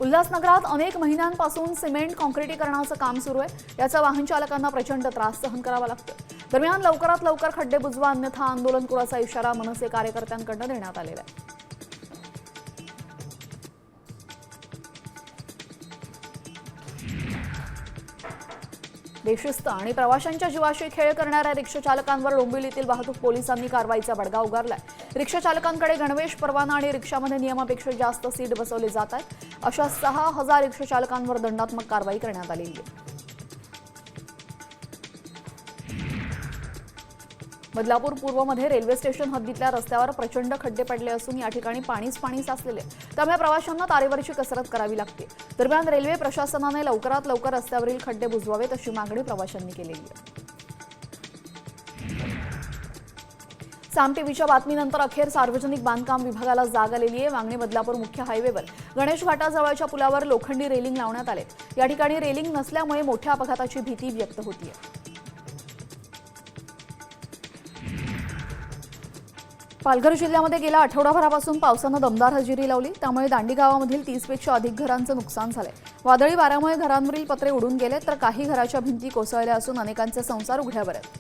उल्हासनगरात अनेक महिन्यांपासून सिमेंट काँक्रिटीकरणाचं काम सुरू आहे। याचा वाहन चालकांना प्रचंड त्रास सहन करावा लागतो। दरम्यान लवकरात लवकर खड्डे बुजवा अन्यथा आंदोलन करायचा इशारा मनसे कार्यकर्त्यांकडून देण्यात आलेला आहे। बेशिस्त आणि प्रवाशांच्या जीवाशी खेळ करणाऱ्या रिक्षा चालकांवर डोंबिवलीतील वाहतूक पोलिसांनी कारवाईचा बडगा उगारलाय। रिक्षा चालकांकडे गणवेश परवाना आणि रिक्षामध्ये नियमापेक्षा जास्त सीट बसवले जात आहेत। अशा 6000 रिक्षा चालकांवर दंडात्मक कारवाई करण्यात आली आहे। बदलापूर पूर्वमध्ये रेल्वे स्टेशन हद्दीतल्या रस्त्यावर प्रचंड खड्डे पडले असून या ठिकाणी पाणी साचलेले, त्यामुळे प्रवाशांना तारेवरची कसरत करावी लागते। दरम्यान रेल्वे प्रशासनाने लवकरात लवकर रस्त्यावरील खड्डे बुजवावेत अशी मागणी प्रवाशांनी केलेली आहे। साम टीव्हीच्या बातमीनंतर अखेर सार्वजनिक बांधकाम विभागाला जाग आलेली आहे। वांगणी बदलापूर मुख्य हायवेवर गणेश घाटाजवळच्या पुलावर लोखंडी रेलिंग लावण्यात आले। या ठिकाणी रेलिंग नसल्यामुळे मोठ्या अपघाताची भीती व्यक्त होतीये। पालघर जिल्ह्यामध्ये गेल्या आठवडाभरापासून पावसानं दमदार हजेरी लावली, त्यामुळे दांडी गावामधील 30 पेक्षा अधिक घरांचं नुकसान झालंय। वादळी वाऱ्यामुळे घरांवरील पत्रे उडून गेले तर काही घराच्या भिंती कोसळल्या असून अनेकांचे संसार उघड्यावर आहेत।